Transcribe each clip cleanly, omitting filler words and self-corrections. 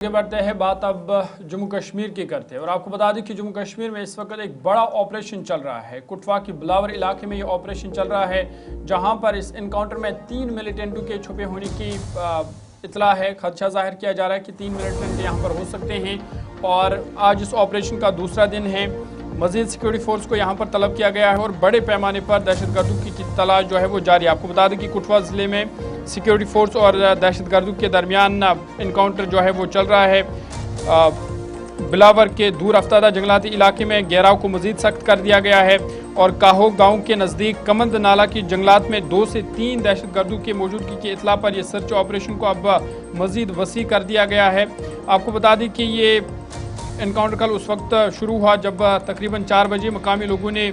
आगे बढ़ते हैं, बात अब जम्मू कश्मीर की करते हैं और आपको बता दें कि जम्मू कश्मीर में इस वक्त एक बड़ा ऑपरेशन चल रहा है। कुटवा की बिलावर इलाके में ये ऑपरेशन चल रहा है, जहां पर इस इनकाउंटर में 3 मिलिटेंटों के छुपे होने की इतला है। खदशा जाहिर किया जा रहा है कि 3 मिलिटेंट यहाँ पर हो सकते हैं और आज इस ऑपरेशन का दूसरा दिन है। मजीद सिक्योरिटी फोर्स को यहाँ पर तलब किया गया है और बड़े पैमाने पर दहशतगर्दों की तलाश जो है वो जारी है। आपको बता दें कि कुटवा ज़िले में सिक्योरिटी फोर्स और दहशतगर्दों के दरमियान इनकाउंटर जो है वो चल रहा है। बिलावर के दूर अफ्तादा जंगलाती इलाके में घेराव को मजीद सख्त कर दिया गया है और काहो गांव के नज़दीक कमंद नाला की जंगलात में 2 से 3 दहशतगर्दों की मौजूदगी की इतला पर यह सर्च ऑपरेशन को अब मजीद वसी कर दिया गया है। आपको बता दें कि ये इनकाउंटर कल उस वक्त शुरू हुआ जब तकरीबन 4 बजे मकामी लोगों ने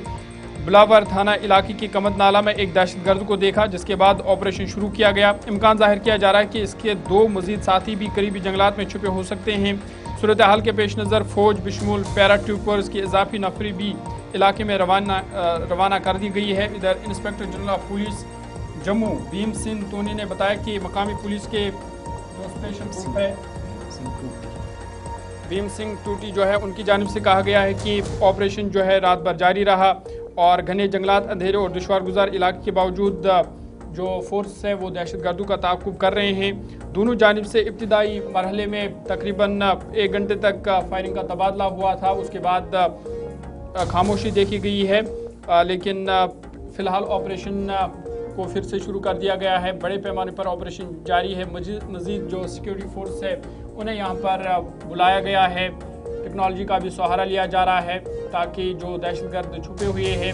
बिलावर थाना इलाके की कमंद नाला में एक दहशतगर्द को देखा, जिसके बाद ऑपरेशन शुरू किया गया। इम्कान जाहिर किया जा रहा है कि इसके 2 मजीद साथी भी करीबी जंगलात में छुपे हो सकते हैं। सूरत हाल के पेश नज़र फौज बिशमुल पैराट्रूपर्स की इजाफी नफरी भी इलाके में रवाना कर दी गई है। इधर inspector general of police Jammu Bhim Singh Tony ने बताया कि मकामी पुलिस के जो स्पेशल ग्रुप है भीम सिंह टूटी जो है उनकी जानिब से कहा गया है कि ऑपरेशन जो है रात भर जारी रहा और घने जंगलात, अंधेरे और दुश्वार गुजार इलाके के बावजूद जो फोर्स है वो दहशतगर्दों का ताक़ुब कर रहे हैं। दोनों जानिब से इब्तिदाई मरहले में तकरीबन 1 घंटे तक फायरिंग का तबादला हुआ था, उसके बाद खामोशी देखी गई है, लेकिन फ़िलहाल ऑपरेशन को फिर से शुरू कर दिया गया है। बड़े पैमाने पर ऑपरेशन जारी है। मज़ीद जो सिक्योरिटी फोर्स है उन्हें यहाँ पर बुलाया गया है। टेक्नोलॉजी का भी सहारा लिया जा रहा है ताकि जो दहशतगर्द छुपे हुए हैं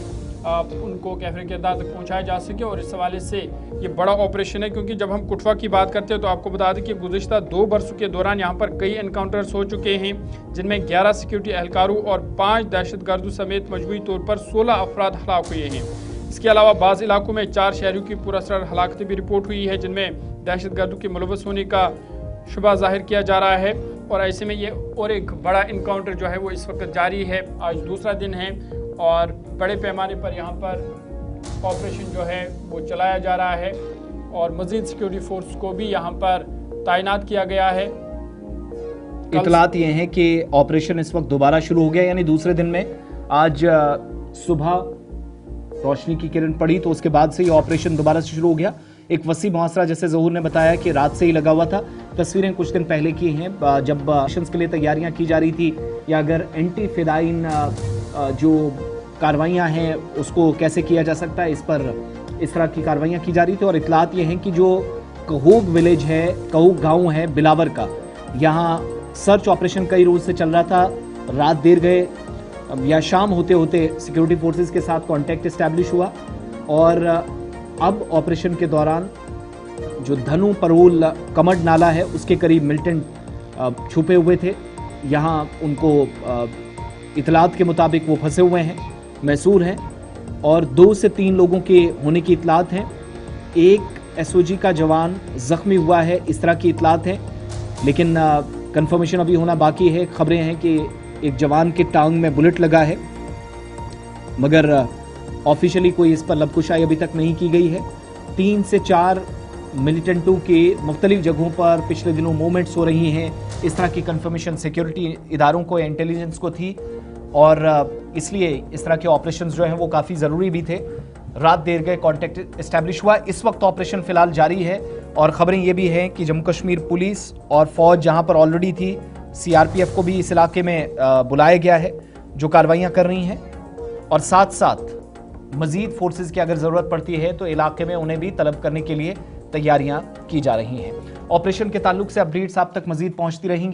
उनको कैफरे किरदार तक पहुँचाया जा सके और इस हवाले से ये बड़ा ऑपरेशन है, क्योंकि जब हम कुटवा की बात करते हैं तो आपको बता दें कि गुज़िश्ता 2 बरसों के दौरान यहाँ पर कई एनकाउंटर्स हो चुके हैं, जिनमें 11 सिक्योरिटी एहलकारों और 5 दहशतगर्दों समेत मजमूई तौर पर 16 अफराद हलाक हुए हैं। इसके अलावा बाज़ इलाकों में 4 शहरियों की पुरअसर हलाकतें भी रिपोर्ट हुई है, जिनमें दहशतगर्दों के मुलव्वस होने का शुबा जाहिर किया जा रहा है। और ऐसे में ये और एक बड़ा इनकाउंटर जो है वो इस वक्त जारी है। आज दूसरा दिन है और बड़े पैमाने पर यहाँ पर ऑपरेशन जो है वो चलाया जा रहा है और मज़ीद सिक्योरिटी फोर्स को भी यहाँ पर तैनात किया गया है। इतलात ये हैं कि ऑपरेशन इस वक्त दोबारा शुरू हो गया, यानी दूसरे दिन में आज सुबह रोशनी की किरण पड़ी तो उसके बाद से ये ऑपरेशन दोबारा से शुरू हो गया। एक वसी मुहासरा, जैसे ज़हूर ने बताया कि रात से ही लगा हुआ था। तस्वीरें कुछ दिन पहले की हैं जब ऑपरेशन के लिए तैयारियां की जा रही थी, या अगर एंटी फिदाइन जो कार्रवाइयां हैं उसको कैसे किया जा सकता है, इस पर इस तरह की कार्रवाइयां की जा रही थी। और इतलात ये हैं कि जो कहूग विलेज है, कहूग गाँव है बिलावर का, यहाँ सर्च ऑपरेशन कई रोज से चल रहा था। रात देर गए या शाम होते होते सिक्योरिटी फोर्सेस के साथ कांटेक्ट इस्टेब्लिश हुआ और अब ऑपरेशन के दौरान जो धनु परोल कमंड नाला है उसके करीब मिलिटेंट छुपे हुए थे। यहाँ उनको इतलात के मुताबिक वो फंसे हुए हैं, मैसूर हैं और 2 से 3 लोगों के होने की इतलात हैं। एक एसओजी का जवान जख्मी हुआ है, इस तरह की इतलात है, लेकिन कंफर्मेशन अभी होना बाकी है। खबरें हैं कि एक जवान के टांग में बुलेट लगा है, मगर ऑफिशियली कोई इस पर लबकुशाई अभी तक नहीं की गई है। 3 से 4 मिलिटेंटों के मुख्तलिफ जगहों पर पिछले दिनों मूवमेंट्स हो रही हैं, इस तरह की कंफर्मेशन सिक्योरिटी इदारों को, इंटेलिजेंस को थी और इसलिए इस तरह के ऑपरेशंस जो हैं वो काफ़ी ज़रूरी भी थे। रात देर गए कॉन्टेक्ट इस्टेब्लिश हुआ। इस वक्त ऑपरेशन फ़िलहाल जारी है और ख़बरें ये भी हैं कि जम्मू कश्मीर पुलिस और फ़ौज जहाँ पर ऑलरेडी थी, CRPF को भी इस इलाके में बुलाया गया है जो कार्रवाइयाँ कर रही हैं और साथ साथ मज़ीद फोर्सेस की अगर ज़रूरत पड़ती है तो इलाके में उन्हें भी तलब करने के लिए तैयारियां की जा रही हैं। ऑपरेशन के ताल्लुक से अपडेट्स आप तक मज़ीद पहुंचती रहेंगी।